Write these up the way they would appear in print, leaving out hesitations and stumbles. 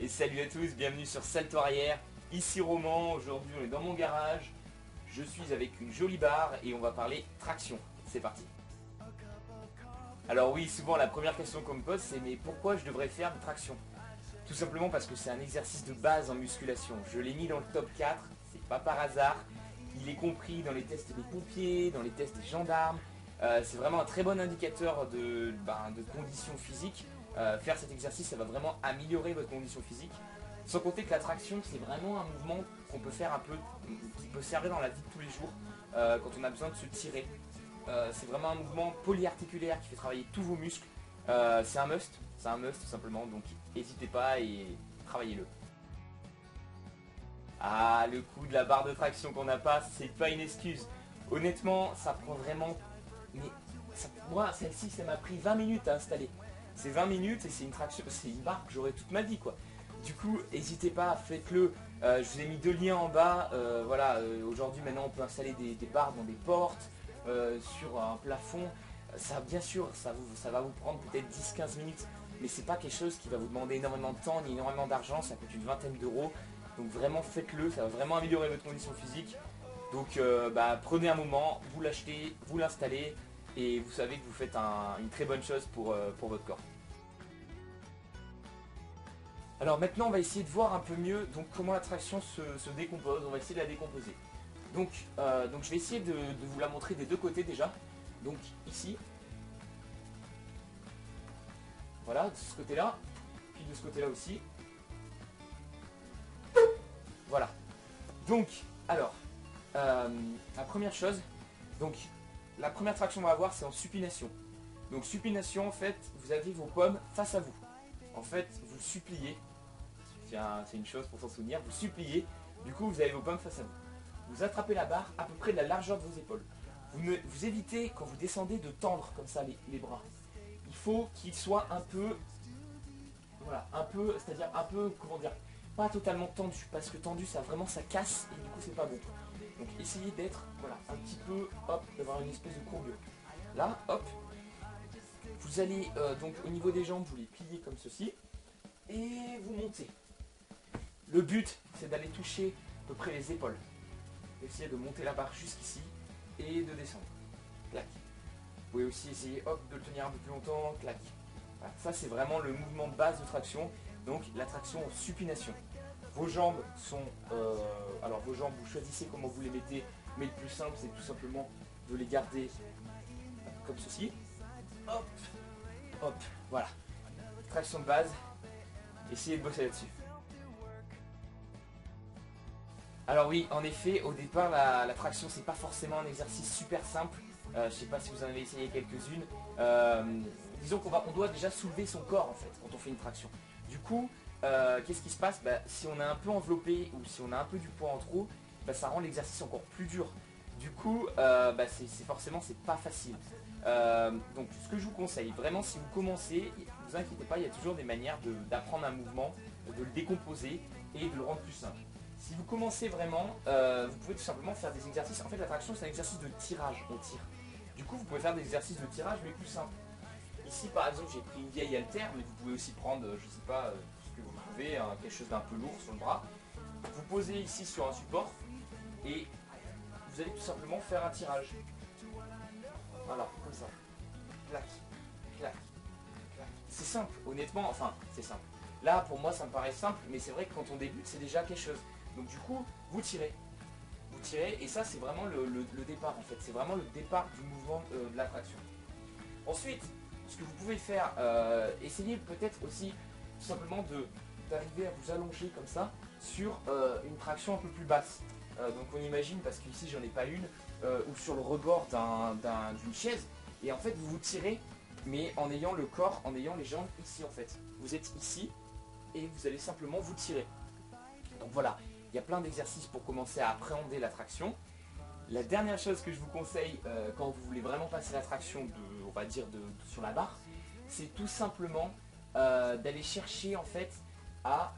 Et salut à tous, bienvenue sur Salto Arrière. Ici Roman, aujourd'hui on est dans mon garage. Je suis avec une jolie barre et on va parler traction. C'est parti. Alors oui, souvent la première question qu'on me pose c'est mais pourquoi je devrais faire de traction? Tout simplement parce que c'est un exercice de base en musculation. Je l'ai mis dans le top 4, c'est pas par hasard. Il est compris dans les tests des pompiers, dans les tests des gendarmes. C'est vraiment un très bon indicateur de conditions physiques. Faire cet exercice, ça va vraiment améliorer votre condition physique. Sans compter que la traction, c'est vraiment un mouvement qu'on peut faire un peu, qui peut servir dans la vie de tous les jours, quand on a besoin de se tirer. C'est vraiment un mouvement polyarticulaire qui fait travailler tous vos muscles. C'est un must tout simplement, donc n'hésitez pas et travaillez-le. Ah, le coup de la barre de traction qu'on n'a pas, c'est pas une excuse. Honnêtement, ça prend vraiment... Mais moi, celle-ci, ça m'a pris 20 minutes à installer. C'est 20 minutes et c'est une traction, c'est une barre que j'aurai toute ma vie, quoi. Du coup, n'hésitez pas, faites-le. Je vous ai mis 2 liens en bas. Aujourd'hui, maintenant, on peut installer des barres dans des portes, sur un plafond. Ça, bien sûr, ça va vous prendre peut-être 10-15 minutes. Mais c'est pas quelque chose qui va vous demander énormément de temps ni énormément d'argent. Ça coûte une vingtaine d'euros. Donc vraiment, faites-le. Ça va vraiment améliorer votre condition physique. Donc prenez un moment, vous l'achetez, vous l'installez. Et vous savez que vous faites une très bonne chose pour votre corps. Alors maintenant on va essayer de voir un peu mieux donc, comment la traction se décompose. On va essayer de la décomposer. Donc je vais essayer de vous la montrer des deux côtés déjà. Donc ici. Voilà, de ce côté-là. Puis de ce côté-là aussi. Voilà. Donc, alors, la première chose, donc la première traction qu'on va avoir c'est en supination. Donc supination en fait, vous avez vos pommes face à vous. En fait, vous suppliez, c'est une chose pour s'en souvenir, vous suppliez, du coup vous avez vos pommes face à vous. Vous attrapez la barre à peu près de la largeur de vos épaules. Vous évitez quand vous descendez de tendre comme ça les bras. Il faut qu'ils soient un peu, voilà, c'est-à-dire un peu, comment dire, pas totalement tendu, parce que tendu ça casse et du coup c'est pas bon. Donc essayez d'être, voilà, un petit peu, hop, d'avoir une espèce de courbure. Là, hop, vous allez donc au niveau des jambes, vous les pliez comme ceci, et vous montez. Le but, c'est d'aller toucher à peu près les épaules. Essayez de monter la barre jusqu'ici, et de descendre. Clac. Vous pouvez aussi essayer, hop, de le tenir un peu plus longtemps, clac. Voilà. Ça, c'est vraiment le mouvement de base de traction, donc la traction en supination. Vos jambes sont... alors vos jambes, vous choisissez comment vous les mettez, mais le plus simple, c'est tout simplement de les garder comme ceci. Hop, hop, voilà. Traction de base. Essayez de bosser là-dessus. Alors oui, en effet, au départ, la traction, c'est pas forcément un exercice super simple. Je sais pas si vous en avez essayé quelques-unes. Disons qu'on doit déjà soulever son corps, en fait, quand on fait une traction. Du coup, qu'est-ce qui se passe? Si on est un peu enveloppé ou si on a un peu du poids en trop, ça rend l'exercice encore plus dur. Du coup, forcément, c'est pas facile. Donc, ce que je vous conseille, vraiment, si vous commencez, ne vous inquiétez pas, il y a toujours des manières d'apprendre un mouvement, de le décomposer et de le rendre plus simple. Si vous commencez vraiment, vous pouvez tout simplement faire des exercices. En fait, la traction, c'est un exercice de tirage, on tire. Du coup, vous pouvez faire des exercices de tirage, mais plus simples. Ici, par exemple, j'ai pris une vieille haltère, mais vous pouvez aussi prendre, je sais pas, ce que vous trouvez, quelque chose d'un peu lourd sur le bras. Vous posez ici sur un support et vous allez tout simplement faire un tirage. Voilà, comme ça. Clac, clac, clac. C'est simple, honnêtement, enfin, c'est simple. Là, pour moi, ça me paraît simple, mais c'est vrai que quand on débute, c'est déjà quelque chose. Donc du coup, vous tirez. Vous tirez, et ça, c'est vraiment le départ, en fait. C'est vraiment le départ du mouvement de la traction. Ensuite, ce que vous pouvez faire, essayez peut-être aussi tout simplement d'arriver à vous allonger comme ça sur une traction un peu plus basse. Donc on imagine, parce qu'ici j'en ai pas une, ou sur le rebord d'une chaise, et en fait vous vous tirez, mais en ayant le corps, en ayant les jambes ici en fait. Vous êtes ici, et vous allez simplement vous tirer. Donc voilà, il y a plein d'exercices pour commencer à appréhender la traction. La dernière chose que je vous conseille quand vous voulez vraiment passer la traction on va dire sur la barre, c'est tout simplement d'aller chercher en fait à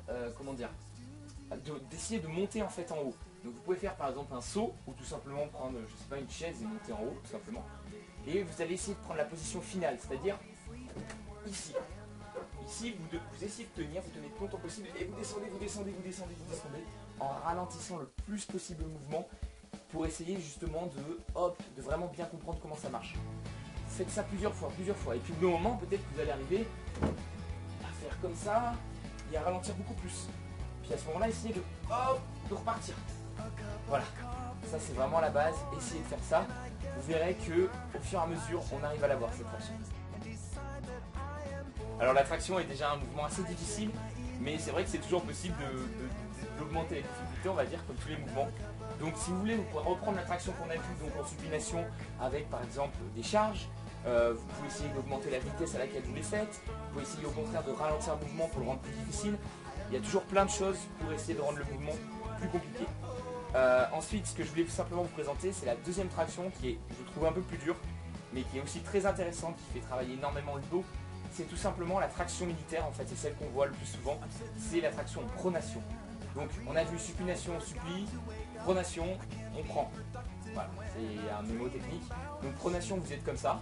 d'essayer de monter en fait en haut. Donc vous pouvez faire par exemple un saut ou tout simplement prendre, je sais pas, une chaise et monter en haut tout simplement. Et vous allez essayer de prendre la position finale, c'est-à-dire ici. ici, vous essayez de tenir, vous tenez le plus longtemps possible et vous descendez, vous descendez, vous descendez, vous descendez en ralentissant le plus possible le mouvement pour essayer justement de vraiment bien comprendre comment ça marche. Faites ça plusieurs fois. Et puis au bout d'un moment, peut-être que vous allez arriver à faire comme ça et à ralentir beaucoup plus. Puis à ce moment-là, essayez de repartir. Voilà. Ça c'est vraiment la base. Essayez de faire ça. Vous verrez que au fur et à mesure, on arrive à l'avoir cette traction. Alors la traction est déjà un mouvement assez difficile, mais c'est vrai que c'est toujours possible d'augmenter la difficulté, on va dire, comme tous les mouvements. Donc si vous voulez, vous pourrez reprendre la traction qu'on a vue donc en supination avec par exemple des charges. Vous pouvez essayer d'augmenter la vitesse à laquelle vous les faites. Vous pouvez essayer au contraire de ralentir le mouvement pour le rendre plus difficile. Il y a toujours plein de choses pour essayer de rendre le mouvement plus compliqué. Ensuite, ce que je voulais simplement vous présenter, c'est la deuxième traction qui est, je trouve, un peu plus dure, mais qui est aussi très intéressante, qui fait travailler énormément le dos. C'est tout simplement la traction militaire, en fait, c'est celle qu'on voit le plus souvent, c'est la traction en pronation. Donc on a vu supination, on supplie, pronation, on prend. Voilà, c'est un mot technique. Donc pronation, vous êtes comme ça.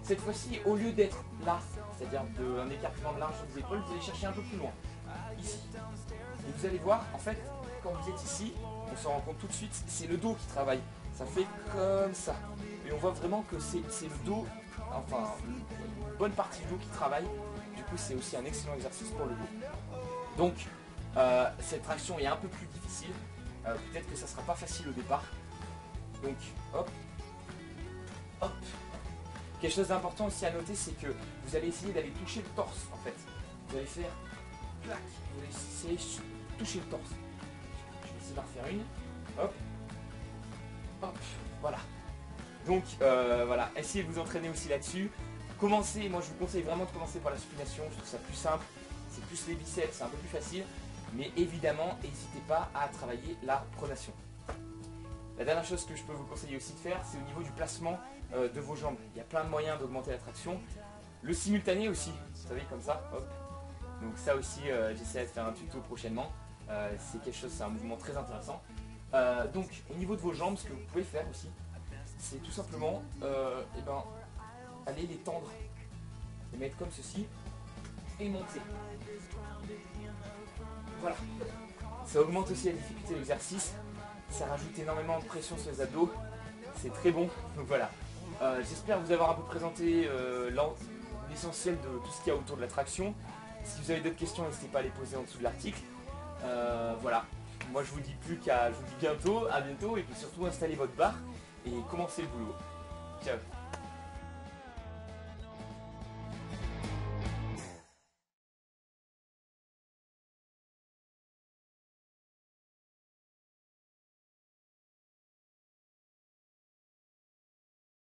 Cette fois-ci, au lieu d'être là, c'est-à-dire un écartement de large des épaules, vous allez chercher un peu plus loin, ici. Et vous allez voir, en fait, quand vous êtes ici, on s'en rend compte tout de suite, c'est le dos qui travaille. Ça fait comme ça. Et on voit vraiment que c'est le dos, enfin, une bonne partie du dos qui travaille. Du coup, c'est aussi un excellent exercice pour le dos. Donc, cette traction est un peu plus difficile. Peut-être que ça ne sera pas facile au départ. Donc, hop, hop. Quelque chose d'important aussi à noter, c'est que vous allez essayer d'aller toucher le torse, en fait. Vous allez faire clac, vous allez essayer de toucher le torse. Je vais essayer d'en refaire une. Hop, hop, voilà. Donc, voilà, essayez de vous entraîner aussi là-dessus. Commencez, moi je vous conseille vraiment de commencer par la supination, je trouve ça plus simple. C'est plus les biceps, c'est un peu plus facile. Mais évidemment, n'hésitez pas à travailler la pronation. La dernière chose que je peux vous conseiller aussi de faire, c'est au niveau du placement de vos jambes. Il y a plein de moyens d'augmenter la traction. Le simultané aussi, vous savez, comme ça, hop. Donc ça aussi, j'essaierai de faire un tuto prochainement. C'est quelque chose, c'est un mouvement très intéressant. Donc au niveau de vos jambes, ce que vous pouvez faire aussi, c'est tout simplement aller les tendre, les mettre comme ceci et monter. Voilà. Ça augmente aussi la difficulté de l'exercice. Ça rajoute énormément de pression sur les abdos. C'est très bon. Donc voilà. J'espère vous avoir un peu présenté l'essentiel de tout ce qu'il y a autour de la traction. Si vous avez d'autres questions, n'hésitez pas à les poser en dessous de l'article. Voilà. Moi je vous dis bientôt, à bientôt, et puis surtout installez votre barre et commencez le boulot. Ciao.